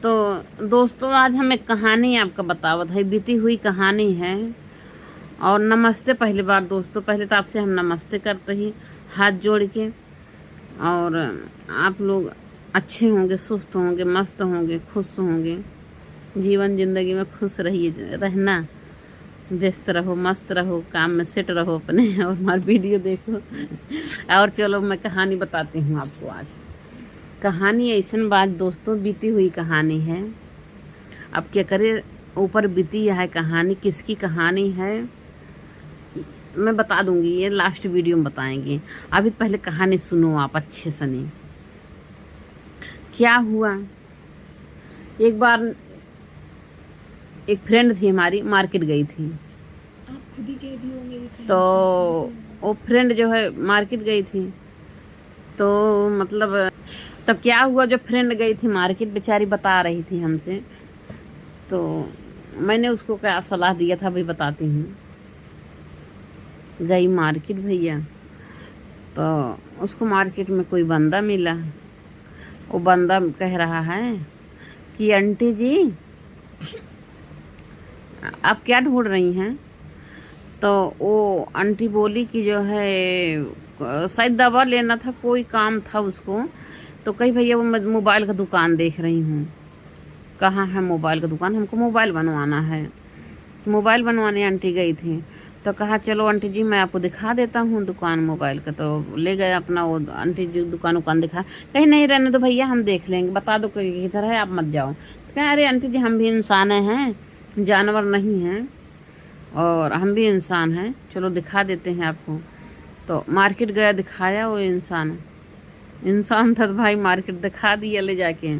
तो दोस्तों आज हम एक कहानी आपको बतावत है, बीती हुई कहानी है। और नमस्ते पहली बार दोस्तों, पहले तो आपसे हम नमस्ते करते ही हाथ जोड़ के। और आप लोग अच्छे होंगे, सुस्त होंगे, मस्त होंगे, खुश होंगे। जीवन ज़िंदगी में खुश रहिए, रहना, व्यस्त रहो, मस्त रहो, काम में सेट रहो अपने और हमारी वीडियो देखो। और चलो मैं कहानी बताती हूँ आपको। आज कहानी ऐसन बात दोस्तों, बीती हुई कहानी है। अब क्या करे, ऊपर बीती है कहानी। किसकी कहानी है मैं बता दूंगी, ये लास्ट वीडियो में बताएंगे। अभी पहले कहानी सुनो आप अच्छे से। नहीं क्या हुआ, एक बार एक फ्रेंड थी हमारी, मार्केट गई थी। आप खुद ही कह दी हो मेरी फ्रेंड। तो वो फ्रेंड जो है मार्केट गई थी, तो मतलब तब क्या हुआ, जो फ्रेंड गई थी मार्केट, बेचारी बता रही थी हमसे। तो मैंने उसको क्या सलाह दिया था अभी बताती हूँ। गई मार्केट भैया, तो उसको मार्केट में कोई बंदा मिला। वो बंदा कह रहा है कि आंटी जी आप क्या ढूंढ रही हैं। तो वो आंटी बोली कि जो है शायद दवा लेना था, कोई काम था उसको। तो कही भैया वो मैं मोबाइल का दुकान देख रही हूँ। कहाँ है मोबाइल का दुकान, हमको मोबाइल बनवाना है। मोबाइल बनवाने आंटी गई थी। तो कहा चलो आंटी जी मैं आपको दिखा देता हूँ दुकान मोबाइल का। तो ले गए अपना, वो आंटी जी दुकान दिखा। कहीं नहीं, रहने दो भैया, हम देख लेंगे, बता दो कि किधर है, आप मत जाओ। तो कहा अरे आंटी जी हम भी इंसान हैं, जानवर नहीं हैं, और हम भी इंसान हैं, चलो दिखा देते हैं आपको। तो मार्केट गया, दिखाया। वो इंसान था तो भाई मार्केट दिखा दिया ले जाके।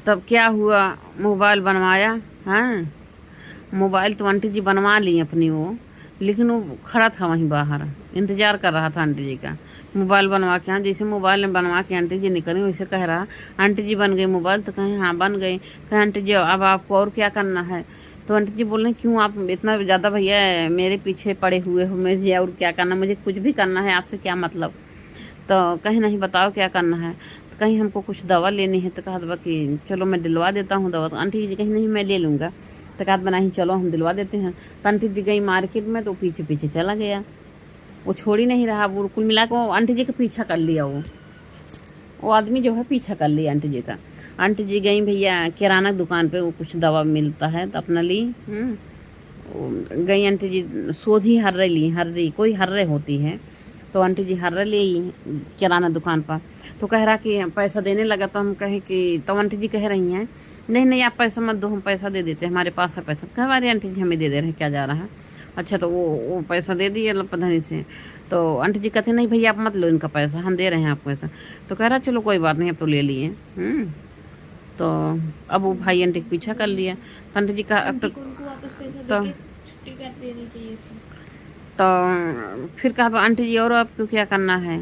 तब क्या हुआ, मोबाइल बनवाया। हाँ, मोबाइल तो आंटी जी बनवा ली अपनी वो, लेकिन वो खड़ा था वहीं बाहर, इंतज़ार कर रहा था आंटी जी का। मोबाइल बनवा के, हाँ जैसे मोबाइल में बनवा के आंटी जी निकली, वैसे कह रहा आंटी जी बन गई मोबाइल। तो कहें हाँ बन गई। कहें आंटी जी अब आपको और क्या करना है। तो आंटी जी बोल रहे क्यों आप इतना ज़्यादा भैया मेरे पीछे पड़े हुए हो, मुझे और क्या करना, मुझे कुछ भी करना है, आपसे क्या मतलब। तो कहीं नहीं, बताओ क्या करना है। तो कहीं हमको कुछ दवा लेनी है। तो कहा दवा कि चलो मैं दिलवा देता हूँ दवा। तो आंटी जी कहीं नहीं मैं ले लूँगा। तो कहा बना ही चलो हम दिलवा देते हैं। तो आंटी जी गई मार्केट में, तो पीछे पीछे चला गया। वो छोड़ ही नहीं रहा। वो कुल मिला के वो आंटी जी का पीछा कर लिया। वो आदमी जो है पीछा कर लिया आंटी जी का। आंटी जी गई भैया किराना दुकान पे, वो कुछ दवा मिलता है तो अपना ली। गई आंटी जी, सोधी हर्रे ली, हर्री कोई हर्रे होती है। तो आंटी जी हर्रे ले किराना दुकान पर। तो कह रहा कि पैसा देने लगा। तो हम कहे कि, तो आंटी जी कह रही हैं नहीं नहीं आप पैसा मत दो, हम पैसा दे देते हैं, हमारे पास है पैसा। कह हमारी आंटी जी हमें दे दे रहे हैं, क्या जा रहा है। अच्छा, तो वो पैसा दे दिए लपधनी से। तो आंटी जी कहते नहीं भैया आप मत लो इनका पैसा, हम दे रहे हैं आपको पैसा। तो कह रहा चलो कोई बात नहीं, अब तो ले लिए। तो अब वो भाई आंटी का पीछा कर लिया। तो आंटी जी का आंटी को उनको वापस पैसा देके छुट्टी कर देनी चाहिए थी। तो फिर कहा आंटी जी और आपको क्या करना है।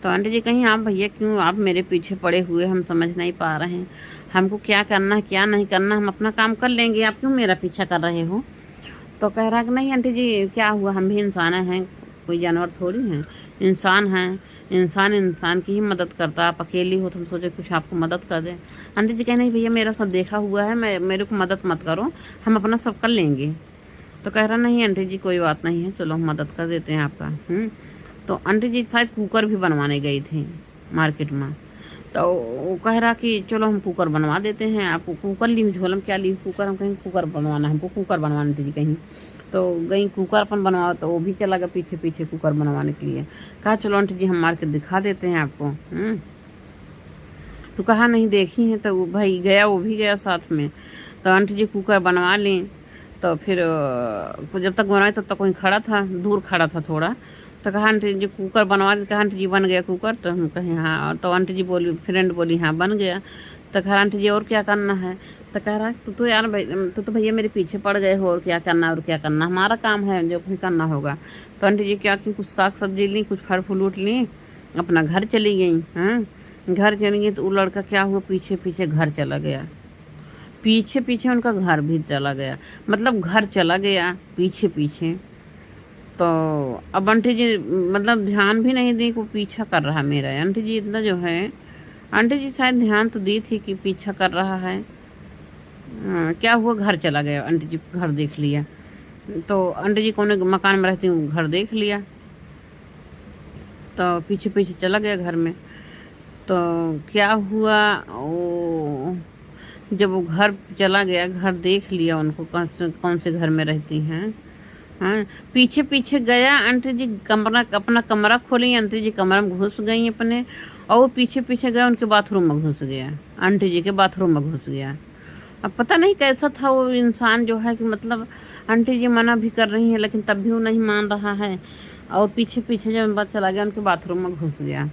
तो आंटी जी कहीं आप भैया क्यों आप मेरे पीछे पड़े हुए, हम समझ नहीं पा रहे हैं हमको क्या करना है क्या नहीं करना, हम अपना काम कर लेंगे, आप क्यों मेरा पीछा कर रहे हो। तो कह रहा कि नहीं आंटी जी क्या हुआ, हम भी इंसान हैं, कोई जानवर थोड़ी हैं, इंसान हैं। इंसान की ही मदद करता, आप अकेली हो तो हम सोचे कुछ आपको मदद कर दें। आंटी जी कह नहीं भैया मेरा सब देखा हुआ है, मेरे को मदद मत करो, हम अपना सब कर लेंगे। तो कह रहा नहीं आंटी जी कोई बात नहीं है, चलो हम मदद कर देते हैं आपका। तो आंटी जी शायद कुकर भी बनवाने गई थी मार्केट में। तो वो कह रहा कि चलो हम कुकर बनवा देते हैं आपको। कुकर ली झोलम क्या ली कुकर, हम कहीं कुकर बनवाना, हमको कुकर बनवाने दीजिए कहीं। तो गई कुकर अपन बनवा, तो वो भी चला गया पीछे पीछे कुकर बनवाने के लिए। कहा चलो आंटी जी हम मार्केट दिखा देते हैं आपको। तो कहा नहीं देखी है। तो वो भाई गया, वो भी गया साथ में। तो आंटी जी कुकर बनवा लें। तो फिर जब तक बनवाए तब तक कोई खड़ा था, दूर खड़ा था थोड़ा। तो कहा आंटी जी कुकर बनवा के, कहा आंटी जी बन गया कुकर। तो हम कहें हाँ। तो आंटी जी बोली, फ्रेंड बोली हाँ बन गया। तो कहा आंटी जी और क्या करना है। तो कह रहा तो यार भाई तो भैया मेरे पीछे पड़ गए हो, और क्या करना और क्या करना, हमारा काम है जो भी करना होगा। तो आंटी जी क्या की कुछ साग सब्जी ली, कुछ फल फ्रूट ली, अपना घर चली गई। हाँ, घर चली गई। तो वो लड़का क्या हुआ, पीछे पीछे घर चला गया, पीछे पीछे उनका घर भी चला गया, मतलब घर चला गया पीछे पीछे। तो अब आंटी जी मतलब ध्यान भी नहीं दी, को पीछा कर रहा मेरा। आंटी जी इतना जो है आंटी जी शायद ध्यान तो दी थी कि पीछा कर रहा है। क्या हुआ, घर चला गया। आंटी जी घर देख लिया, तो आंटी जी कौन मकान में रहती हूँ, घर देख लिया, तो पीछे पीछे चला गया घर में। तो क्या हुआ, वो जब वो घर चला गया, घर देख लिया उनको कौन से घर में रहती हैं। हाँ, पीछे पीछे गया आंटी जी, कमरा अपना कमरा खोली, आंटी जी कमरा में घुस गई अपने, और वो पीछे पीछे गया उनके बाथरूम में घुस गया, आंटी जी के बाथरूम में घुस गया। अब पता नहीं कैसा था वो इंसान जो है कि मतलब आंटी जी मना भी कर रही हैं लेकिन तब भी वो नहीं मान रहा है, और पीछे पीछे जब बात चला गया उनके बाथरूम में घुस गया।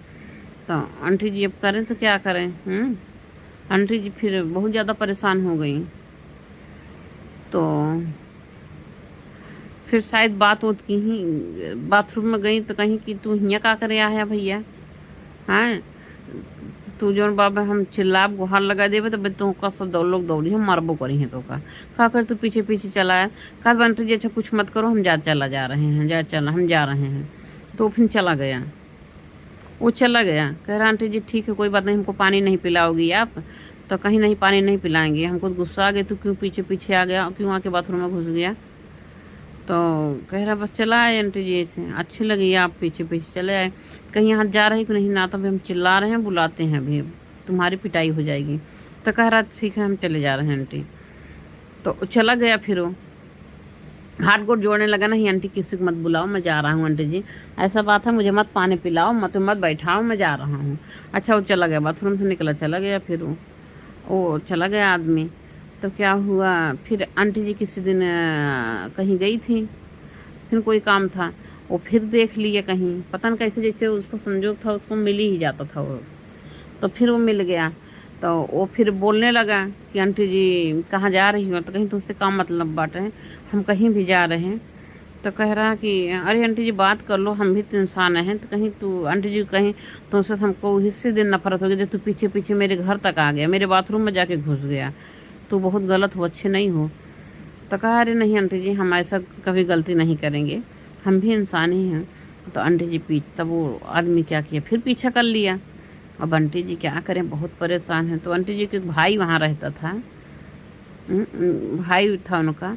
तो आंटी जी अब करें तो क्या करें। आंटी जी फिर बहुत ज़्यादा परेशान हो गई। तो फिर शायद बात होत की ही बाथरूम में गई तो कहीं कि तू हियाँ का करे आया भैया, हाँ तू जौन बाबा हम चिल्लाब गुहार लगा देवे तो तू का सब लोग दौड़ी हम मारबो करी हैं। तो का कर तू पीछे पीछे चला है, का बनते जी अच्छा कुछ मत करो, हम जा रहे हैं, हम जा रहे हैं। तो फिर चला गया, वो चला गया, कह रहा आंटी जी ठीक है कोई बात नहीं, हमको पानी नहीं पिलाओगी आप, तो कहीं नहीं पानी नहीं पिलाएंगे, हमको गुस्सा आ गया, तू क्यों पीछे पीछे आ गया, क्यों आके बाथरूम में घुस गया। तो कह रहा बस चला आए आंटी जी, ऐसे अच्छी लगी आप पीछे पीछे चले आए, कहीं यहाँ जा रहे कि नहीं ना, तो भी हम चिल्ला रहे हैं बुलाते हैं, अभी तुम्हारी पिटाई हो जाएगी। तो कह रहा ठीक है हम चले जा रहे हैं आंटी। तो चला गया, फिर वो हाथ गोड़ जोड़ने लगा, नहीं आंटी किसी को मत बुलाओ, मैं जा रहा हूँ आंटी जी, ऐसा बात है, मुझे मत पानी पिलाओ, मत बैठाओ, मैं जा रहा हूँ। अच्छा वो चला गया, बाथरूम से निकला चला गया, फिर वो चला गया आदमी। तो क्या हुआ, फिर आंटी जी किसी दिन कहीं गई थी, फिर कोई काम था, वो फिर देख लिया कहीं, पता नहीं कैसे, जैसे उसको संजोग था उसको मिल ही जाता था वो। तो फिर वो मिल गया, तो वो फिर बोलने लगा कि आंटी जी कहाँ जा रही हो, तो कहीं तुमसे काम मतलब बात है, हम कहीं भी जा रहे हैं। तो कह रहा कि अरे आंटी जी बात कर लो, हम भी तो इंसान हैं, तो कहीं तू आंटी जी कहीं तुमसे हमको इसी दिन नफरत हो गई जब तू पीछे पीछे मेरे घर तक आ गया, मेरे बाथरूम में जाके घुस गया, तो बहुत गलत हो, अच्छे नहीं हो। तो कहा अरे नहीं आंटी जी हम ऐसा कभी गलती नहीं करेंगे, हम भी इंसान ही हैं। तो आंटी जी तब वो आदमी क्या किया, फिर पीछा कर लिया। अब आंटी जी क्या करें, बहुत परेशान हैं। तो आंटी जी के भाई वहाँ रहता था, भाई था उनका।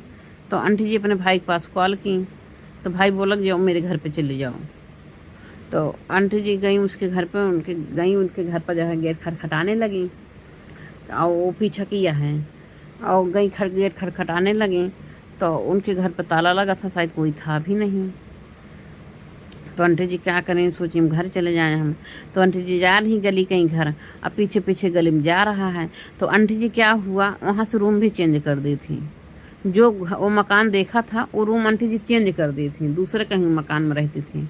तो आंटी जी अपने भाई के पास कॉल की, तो भाई बोला जाओ मेरे घर पे चले जाओ। तो आंटी जी गई उसके घर पे, उनके घर पर जो है गेट खटखटाने लगी, और वो पीछा किया है, और गई गेट खटखटाने लगी। तो उनके घर पर ताला लगा था, शायद कोई था भी नहीं। तो आंटी जी क्या करें, सोची हम घर चले जाएं हम। तो आंटी जी जा रही गली कहीं घर, अब पीछे पीछे गली में जा रहा है। तो आंटी जी क्या हुआ, वहाँ से रूम भी चेंज कर दी थी, जो वो मकान देखा था वो रूम आंटी जी चेंज कर दी थी, दूसरे कहीं मकान में रहती थी।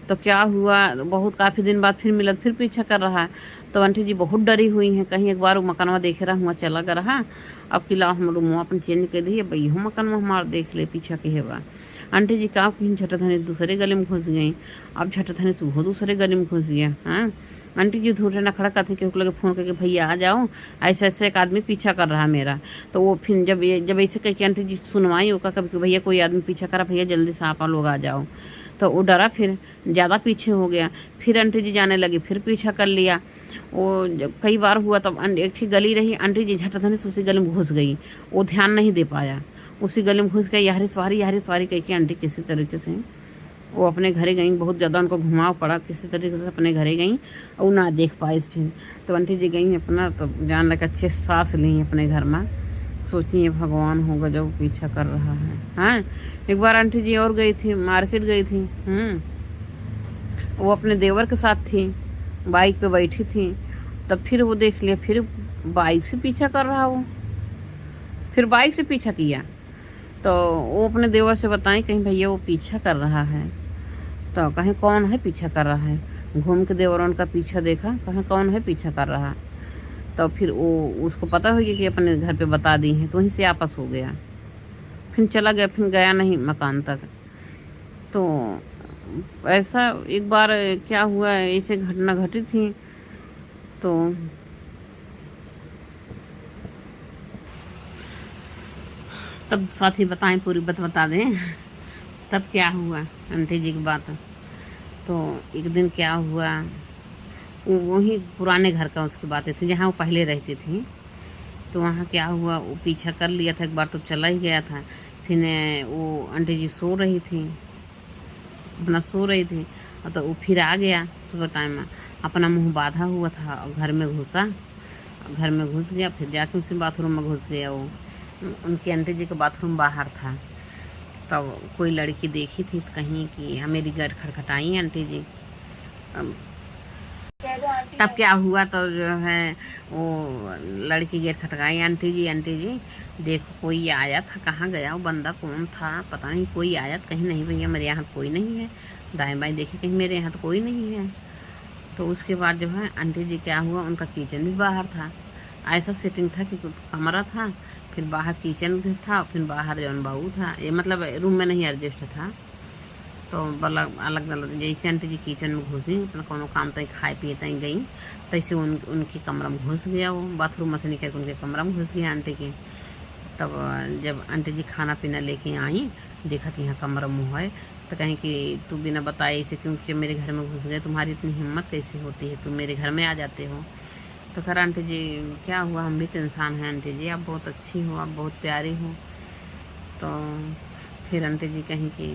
तो क्या हुआ, बहुत काफ़ी दिन बाद फिर मिला, फिर पीछा कर रहा है। तो आंटी जी बहुत डरी हुई हैं, कहीं एक बार वो मकानवा देखे रहा हुआ चला कर रहा, अब कि लाओ हम रूम अपन चेंज कर दिए, भाई हो मकानवा हमारा देख ले पीछा के हेवा। आंटी जी का कहीं झटधनी दूसरे गली में घुस गई, अब झटधनी से वो दूसरे गली में घुस गया। हाँ आंटी जी धूरे न खड़ा करते कि लगे फ़ोन करके भैया आ जाओ, ऐसे ऐसे एक आदमी पीछा कर रहा मेरा। तो वो फिर जब ऐसे कह के आंटी जी सुनवाई होगा कभी भैया कोई आदमी पीछा करा, भैया जल्दी से आप लोग आ जाओ। तो वो डरा, फिर ज़्यादा पीछे हो गया, फिर आंटी जी जाने लगी, फिर पीछा कर लिया। वो कई बार हुआ, तब एक ठीक गली रही, आंटी जी झटधनी से उसी गली में घुस गई, वो ध्यान नहीं दे पाया, उसी गली में घुस गई, यारी सवारी कह के आंटी किसी तरीके से वो अपने घरे गई, बहुत ज़्यादा उनको घुमाव पड़ा, किसी तरीके से अपने घरे गई और ना देख पाई फिर। तो आंटी जी गई अपना, तो जान लगा अच्छे सांस ली अपने घर में, सोचिए भगवान होगा जब पीछा कर रहा है। हाँ एक बार आंटी जी और गई थी, मार्केट गई थी, वो अपने देवर के साथ थी, बाइक पे बैठी थी। तब फिर वो देख लिया, फिर बाइक से पीछा कर रहा, वो फिर बाइक से पीछा किया। तो वो अपने देवर से बताएं कहीं भैया वो पीछा कर रहा है, तो कहीं कौन है पीछा कर रहा है। घूम के देवर उनका पीछा देखा, कहीं कौन है पीछा कर रहा। तो फिर वो उसको पता हो गया कि अपने घर पे बता दी हैं, तो वहीं से आपस हो गया, फिर चला गया, फिर गया नहीं मकान तक। तो ऐसा एक बार क्या हुआ, ऐसे घटना घटी थी। तो तब साथी बताएं, पूरी बात बता दें तब क्या हुआ आंटी जी की बात। तो एक दिन क्या हुआ, वही पुराने घर का उसकी बातें थी जहाँ वो पहले रहती थी। तो वहाँ क्या हुआ, वो पीछा कर लिया था एक बार, तो चला ही गया था। फिर वो आंटी जी सो रही थी, अपना सो रही थी, और तो वो फिर आ गया सुबह टाइम में, अपना मुंह बांधा हुआ था और घर में घुसा, घर में घुस गया। फिर जाके उसी बाथरूम में घुस गया। वो उनकी आंटी जी का बाथरूम बाहर था। तब कोई लड़की देखी थी कहीं कि मेरी गेट खटखटाई आंटी जी। कह दो आंटी तब क्या हुआ, तो जो है वो लड़की गेट खटकाई, आंटी जी देखो कोई आया था, कहाँ गया वो बंदा, कौन था पता नहीं, कोई आया। कहीं नहीं भैया मेरे यहाँ कोई नहीं है। दाएं बाएं देखी, कहीं मेरे यहाँ तो कोई नहीं है। तो उसके बाद जो है आंटी जी क्या हुआ, उनका किचन भी बाहर था। ऐसा सेटिंग था कि कमरा था, फिर बाहर किचन भी था, फिर बाहर जौन बाबू था, ये मतलब रूम में नहीं एडजस्ट था। तो अलग अलग जैसे आंटी जी किचन में घुसी, अपना कोनो काम तक खाए पिए तक गई, तैसे उनके कमरा में घुस गया। वो बाथरूम में से निकल के उनके कमरा में घुस गया आंटी के। तब जब आंटी जी खाना पीना लेके आई, देखा कि यहाँ कमरा मुँह है, तो कहीं कि तू बिना बताए इसे क्योंकि मेरे घर में घुस गए, तुम्हारी इतनी हिम्मत कैसी होती है, तुम मेरे घर में आ जाते हो। तो खैर आंटी जी क्या हुआ, हम भी तो इंसान हैं आंटी जी, आप बहुत अच्छी हो, आप बहुत प्यारी हो। तो फिर आंटी जी कहीं कि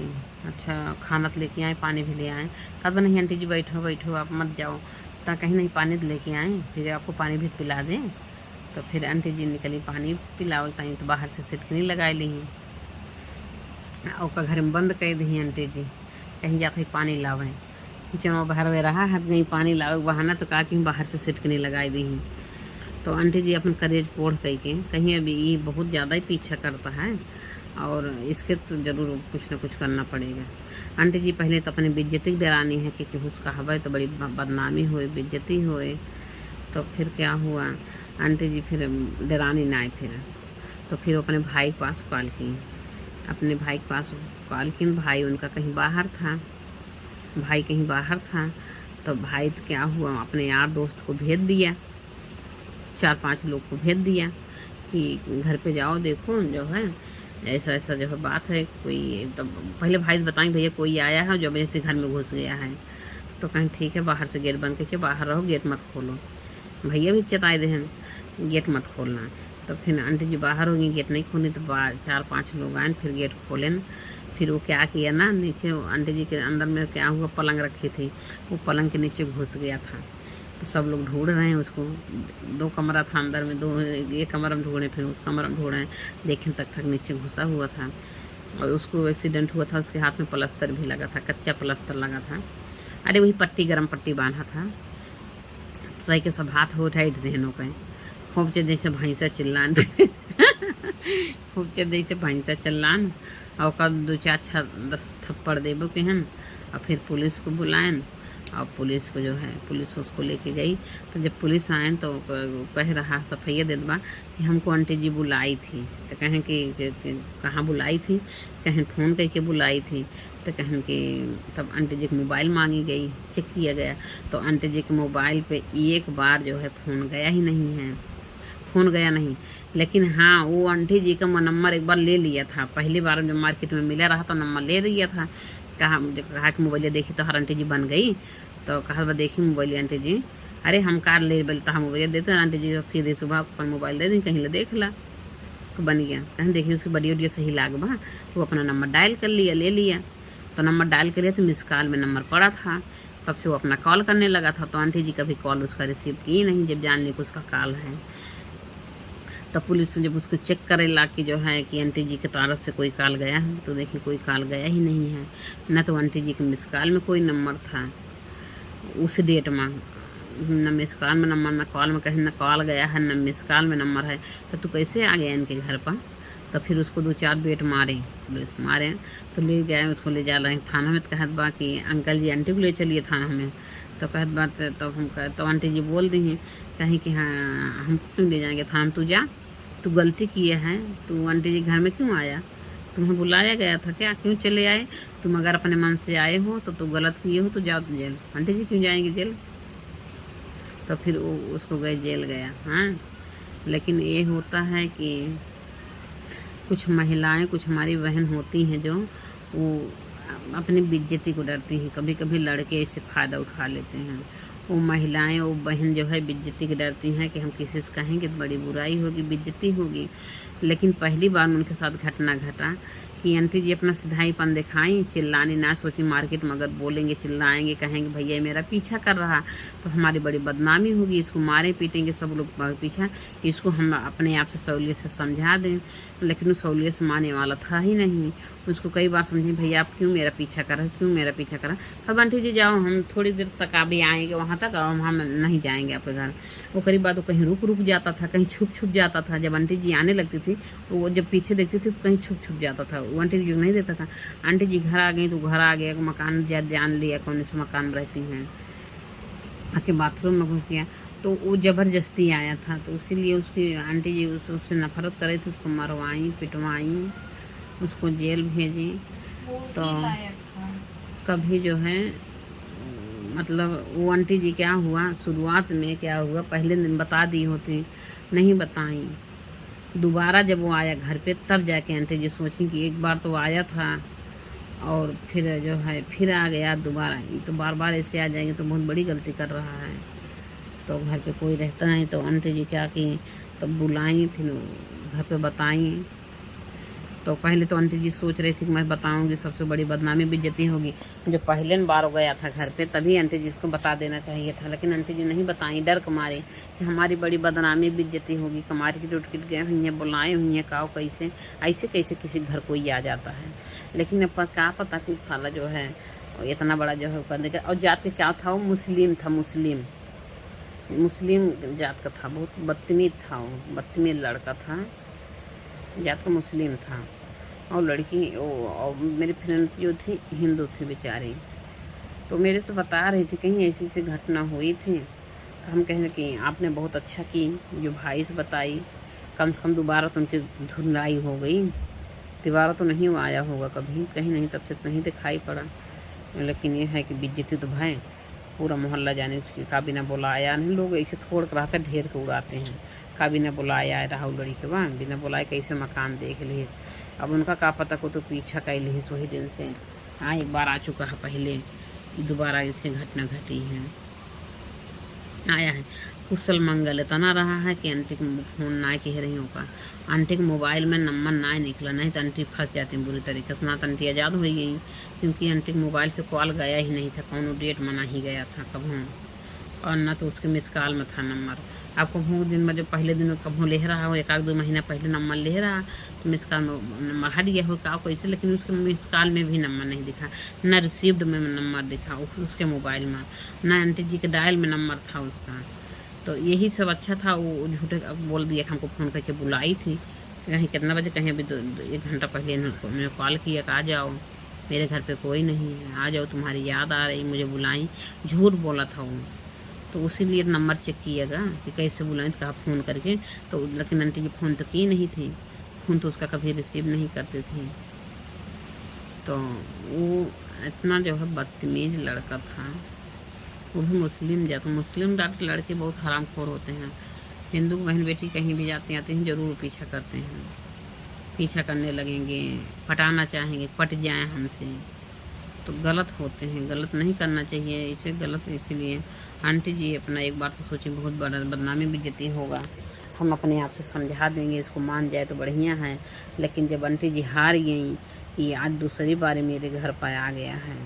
अच्छा खाना तो लेके आए, पानी भी ले आए। कहा नहीं आंटी जी बैठो बैठो, आप मत जाओ, तो कहीं नहीं पानी तो लेके आए, फिर आपको पानी भी पिला दें। तो फिर आंटी जी निकली पानी पिलाओ, कहीं तो बाहर से सिटकनी लगाए ली, और घर में बंद कर दी आंटी जी, कहीं जाते ही पानी लावें। किचन में बाहर में रहा है, कहीं पानी लावे बहाना, तो कहा कि बाहर से सिटकनी लगाई दी। तो आंटी जी अपन करेज पोड़ कहीं अभी ये बहुत ज़्यादा ही पीछा करता है, और इसके तो ज़रूर कुछ ना कुछ करना पड़ेगा। आंटी जी पहले तो अपनी बेइज्जती डरानी है कि उसका हवा तो बड़ी बदनामी होए, बेइज्जती होए। तो फिर क्या हुआ, आंटी जी फिर डरानी ना आए। तो फिर अपने भाई के पास कॉल की, अपने भाई के पास कॉल की। भाई उनका कहीं बाहर था, भाई कहीं बाहर था। तो भाई तो क्या हुआ, अपने यार दोस्त को भेज दिया, 4-5 लोग को भेज दिया कि घर पे जाओ, देखो जो है ऐसा ऐसा जो है बात है। कोई तो पहले भाई से बताएं भैया कोई आया है जो वजह से घर में घुस गया है। तो कहीं ठीक है, बाहर से गेट बंद करके बाहर रहो, गेट मत खोलो। भैया भी चेताए दे हैं गेट मत खोलना। तो फिर आंटी जी बाहर होगी, गेट नहीं खोली, तो 4-5 लोग आए, फिर गेट खोलें। फिर वो क्या किया ना, नीचे आंटी जी के अंदर में क्या हुआ, पलंग रखी थी, वो पलंग के नीचे घुस गया था। तो सब लोग ढूंढ रहे हैं उसको, 2 कमरा था अंदर में, 2 एक कमरा में ढूंढे, फिर उस कमरा में ढूंढे, देखें तक नीचे घुसा हुआ था। और उसको एक्सीडेंट हुआ था, उसके हाथ में प्लास्टर भी लगा था, कच्चा प्लास्टर लगा था। अरे वही पट्टी, गरम पट्टी बांधा था। सही के सब हाथ हो टाइट देहनों के, खूब चल जैसे भैंसा चिल्लान खूब चल जैसे भैंसा चिल्लान। और कब 2-4-10 थप्पड़ देबो के हन, और फिर पुलिस को बुलाएं। और पुलिस को जो है, पुलिस उसको लेके गई। तो जब पुलिस आए तो कह रहा सफैया दे दबा कि हमको आंटी जी बुलाई थी। तो कहें कि कहाँ बुलाई थी, कहें फ़ोन करके बुलाई थी। तो कहें कि तब आंटी जी का मोबाइल मांगी गई, चेक किया गया, तो आंटी जी के मोबाइल पे एक बार जो है फ़ोन गया ही नहीं है, फ़ोन गया नहीं। लेकिन हाँ, वो आंटी जी का नंबर एक बार ले लिया था, पहली बार जब मार्केट में मिला रहा था नंबर ले लिया था। कहा कि मोबाइल देखी तो हर आंटी जी बन गई। तो कहा देखी मोबाइल आंटी जी, अरे हम कार ले बोलता हम मोबाइल देते आंटी जी, सीधे सुबह अपन मोबाइल दे दी, कहीं ले देख ला, तो बन गया। कहीं देखिए उसकी बड़ी ऑडियो सही लाग बा, तो अपना नंबर डायल कर लिया, ले लिया। तो नंबर डायल कर लिया तो मिस कॉल में नंबर पड़ा था, तब से वो अपना कॉल करने लगा था। तो आंटी जी कभी कॉल उसका रिसीव की नहीं, जब जान ली कि उसका कॉल है। तब पुलिस जब उसको चेक करे ला कि जो है कि आंटी जी की तरफ से कोई कॉल गया है, तो देखिए कोई कॉल गया ही नहीं है। न तो आंटी जी के मिस कॉल में कोई नंबर था उस डेट में, न मिस कॉल में नंबर, न कॉल में, कहीं न कॉल गया है, न मिस कॉल में नंबर है। तो तू कैसे आ गया इनके घर पर। तो फिर उसको 2-4 बेट मारे, पुलिस मारे। तो ले गए, उसको ले जा रहे हैं थाना में। तो कहत बा कि अंकल जी आंटी को ले चलिए थाना में। तो कहत बात तब हम कह, तो आंटी जी बोल दी हैं कहीं कि हाँ हम क्यों ले जाएंगे थाना, तू जा, तू गलती किए हैं, तू आंटी जी घर में क्यों आया, तुम्हें बुलाया गया था क्या, क्यों चले आए, तुम अगर अपने मन से आए हो तो तू गलत किए हो तो जाओ जेल। आंटी जी क्यों जाएंगे जेल। तो फिर वो उसको गए जेल गया। हाँ, लेकिन ये होता है कि कुछ महिलाएं, कुछ हमारी बहन होती हैं जो वो अपनी बेइज्जती को डरती हैं। कभी कभी लड़के इससे फ़ायदा उठा लेते हैं, वो महिलाएं, वो बहन जो है बेइज्जती की डरती हैं कि हम किसी से कहेंगे तो बड़ी बुराई होगी, बेइज्जती होगी। लेकिन पहली बार उनके साथ घटना घटा कि आंटी जी अपना सिधाईपन दिखाई, चिल्लानी ना सोची मार्केट में अगर बोलेंगे, चिल्लाएंगे, कहेंगे भैया ये मेरा पीछा कर रहा तो हमारी बड़ी बदनामी होगी, इसको मारे पीटेंगे सब लोग पीछा, इसको हम अपने आप से सहूलियत से समझा दें। लेकिन वो सहूलियत से मानने वाला था ही नहीं। उसको कई बार समझे भैया आप क्यों मेरा पीछा कर रहे हो, क्यों मेरा पीछा कर रहा। कब आंटी जी जाओ, हम थोड़ी देर तक अभी आएंगे वहाँ तक, और हम नहीं जाएंगे आपके घर। वो करीब बात, वो कहीं रुक जाता था, कहीं छुप जाता था। जब आंटी जी आने लगती थी, वो जब पीछे देखती थी तो कहीं छुप जाता था। वो आंटी जी नहीं देता था। आंटी जी घर आ गई तो घर आ गया, मकान जान लिया कौन से मकान में रहती हैं, आके बाथरूम में घुस गया। तो वो ज़बरदस्ती आया था, तो इसीलिए उसकी आंटी जी उससे नफरत कर रही थी, उसको मरवाई, पिटवाई, उसको जेल भेजी। वो तो उसी लायक था। कभी जो है मतलब वो आंटी जी क्या हुआ, शुरुआत में क्या हुआ, पहले दिन बता दी होती, नहीं बताई। दोबारा जब वो आया घर पे तब जाके आंटी जी सोची कि एक बार तो आया था और फिर जो है फिर आ गया दोबारा, ये तो बार बार ऐसे आ जाएंगे तो बहुत बड़ी गलती कर रहा है। तो घर पे कोई रहता नहीं, तो आंटी जी क्या की, तब बुलाई, फिर घर पे बताई। तो पहले तो आंटी जी सोच रही थी कि मैं बताऊंगी सबसे बड़ी बदनामी बेइज्जती होगी। जो पहले बार हो गया था घर पे तभी आंटी जी को बता देना चाहिए था, लेकिन आंटी जी नहीं बताई, डर के मारे कि हमारी बड़ी बदनामी बेइज्जती होगी। कमारी की टूट गए हुई हैं, बुलाए हुई हैं, काओ कैसे ऐसे कैसे किसी घर कोई आ जाता है। लेकिन अब क्या पता कि साला जो है इतना बड़ा जो है कर देगा। और जात के क्या था, वो मुस्लिम था, मुस्लिम जात का था, बहुत बदतमीज था, वो बदतमीज लड़का था, जात का मुस्लिम था। और लड़की और मेरी फ्रेंड जो थी हिंदू थी बेचारी। तो मेरे से बता रही थी कहीं ऐसी ऐसी घटना हुई थी। तो हम कहें कि आपने बहुत अच्छा की जो भाई से बताई, कम से कम दोबारा तो उनकी धुलाई हो गई, दोबारा तो नहीं वो आया होगा कभी, कहीं नहीं, तब से तो नहीं दिखाई पड़ा। लेकिन ये है कि बेइज्जती तो भाई पूरा मोहल्ला जाने उसकी, का बिना बुलाया नहीं, लोग ऐसे थोड़ कर रहते ढेर के उड़ाते हैं, का बिना बुलाया राहुल लड़ी के वहाँ बिना बुलाए कैसे मकान देख लिए। अब उनका का पता को तो पीछा कर ली वही दिन से। हाँ एक बार आ चुका है पहले, दोबारा इससे घटना घटी है, आया है। कुशल मंगल इतना रहा है कि आंटी को फ़ोन ना कह रही होगा, आंटी के मोबाइल में नंबर ना निकला, नहीं तो आंटी फंस जाती बुरी तरीके से। ना तो आंटी आज़ाद हो गई, क्योंकि आंटी के मोबाइल से कॉल गया ही नहीं था, कौन डेट मना ही गया था कभी, और ना तो उसके मिस कॉल में था नंबर। आपको कभी दिन में जो पहले दिन कभी ले रहा हो, एक आध दो महीना पहले नंबर ले रहा तो मिस कॉल में नंबर हट गया हो का कैसे, लेकिन उसके मिस कॉल में भी नंबर नहीं दिखा, ना रिसीव्ड में नंबर दिखा उसके मोबाइल में, ना आंटी जी के डायल में नंबर था उसका। तो यही सब अच्छा था। वो झूठे बोल दिया कि हमको फ़ोन करके बुलाई थी, कहीं कितना बजे, कहीं अभी 1 घंटा पहले उन्होंने कॉल किया कि आ जाओ मेरे घर पे कोई नहीं है, आ जाओ तुम्हारी याद आ रही, मुझे बुलाई। झूठ बोला था वो, तो उसीलिए नंबर चेक किएगा कि कैसे बुलाएं, तो कहा फ़ोन करके। तो लेकिन आंटी जी फ़ोन तो की नहीं थी, फ़ोन तो उसका कभी रिसीव नहीं करती थी। तो वो इतना जो है बदतमीज़ लड़का था, वो भी मुस्लिम जात। मुस्लिम जात लड़के बहुत हरामखोर होते हैं। हिंदू बहन बेटी कहीं भी जाते आते हैं ज़रूर पीछा करते हैं, पीछा करने लगेंगे, पटाना चाहेंगे, पट जाएं हमसे, तो गलत होते हैं, गलत नहीं करना चाहिए इसे, गलत इसीलिए। आंटी जी अपना एक बार तो सोची बहुत बड़ा बदनामी बेइज्जती होगा, हम अपने आप से समझा देंगे, इसको मान जाए तो बढ़िया है। लेकिन जब आंटी जी हार गई, ये आज दूसरी बार मेरे घर पर आ गया है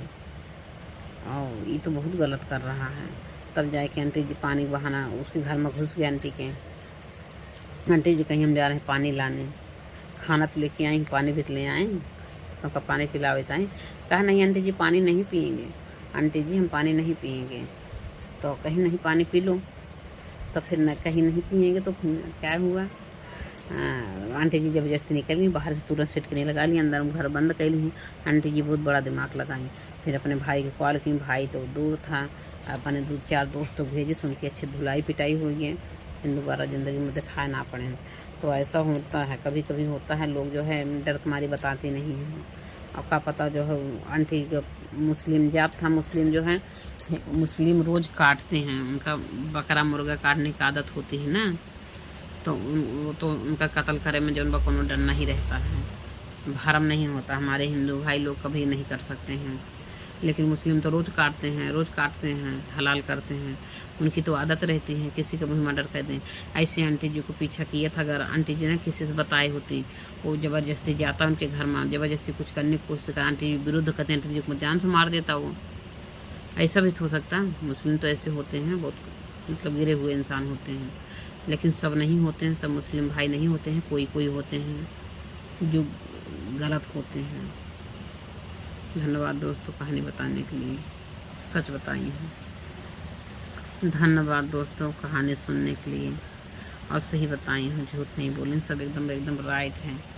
और ये तो बहुत गलत कर रहा है। तब जाके आंटी जी पानी बहाना उसके घर में घुस गया आंटी के। आंटी जी कहीं हम जा रहे हैं पानी लाने, खाना तो लेके आई, पानी भी ले आए, तो का पानी पिलावे ताएँ, कहा नहीं आंटी जी पानी नहीं पिएंगे, आंटी जी हम पानी नहीं पिएंगे। तो कहीं नहीं पानी पी लो, तो फिर न कहीं नहीं पिएंगे तो फिर क्या हुआ, आंटी जी ज़बरदस्ती निकल गई बाहर से, तुरंत सिटकने लगा ली, अंदर घर बंद कर ली। आंटी जी बहुत बड़ा दिमाग लगाई, फिर अपने भाई को कॉल की, भाई तो दूर था, अपने 2-4 दोस्त तो भेजे, तो उनकी अच्छी धुलाई पिटाई हुई है, फिर दोबारा ज़िंदगी में दिखाए ना पड़े। तो ऐसा होता है, कभी कभी होता है, लोग जो है डर मारी बताते नहीं हैं। और का पता जो है आंटी का मुस्लिम जात था, मुस्लिम जो है मुस्लिम रोज़ काटते हैं, उनका बकरा मुर्गा काटने की आदत होती है ना, तो वो तो उनका कत्ल करे में जो उनका कोनो डर नहीं रहता है, भरम नहीं होता। हमारे हिंदू भाई लोग कभी नहीं कर सकते हैं, लेकिन मुस्लिम तो रोज़ काटते हैं, हलाल करते हैं। उनकी तो आदत रहती है किसी का भी मर्डर कर दें। ऐसे आंटी जी को पीछा किया था, अगर आंटी जी ने किसी से बताई होती, वो ज़बरदस्ती जाता उनके घर में, ज़बरदस्ती कुछ करने की कोशिश कर, आंटी जी विरुद्ध करते, आंटी जी को ध्यान से मार देता वो। ऐसा भी तो हो सकता है। मुस्लिम तो ऐसे होते हैं, बहुत मतलब गिरे हुए इंसान होते हैं, लेकिन सब नहीं होते हैं, सब मुस्लिम भाई नहीं होते हैं, कोई कोई होते हैं जो गलत होते हैं। धन्यवाद दोस्तों कहानी बताने के लिए, सच बताई हूँ। धन्यवाद दोस्तों कहानी सुनने के लिए, और सही बताई हूँ, झूठ नहीं बोली, सब एकदम एकदम राइट है।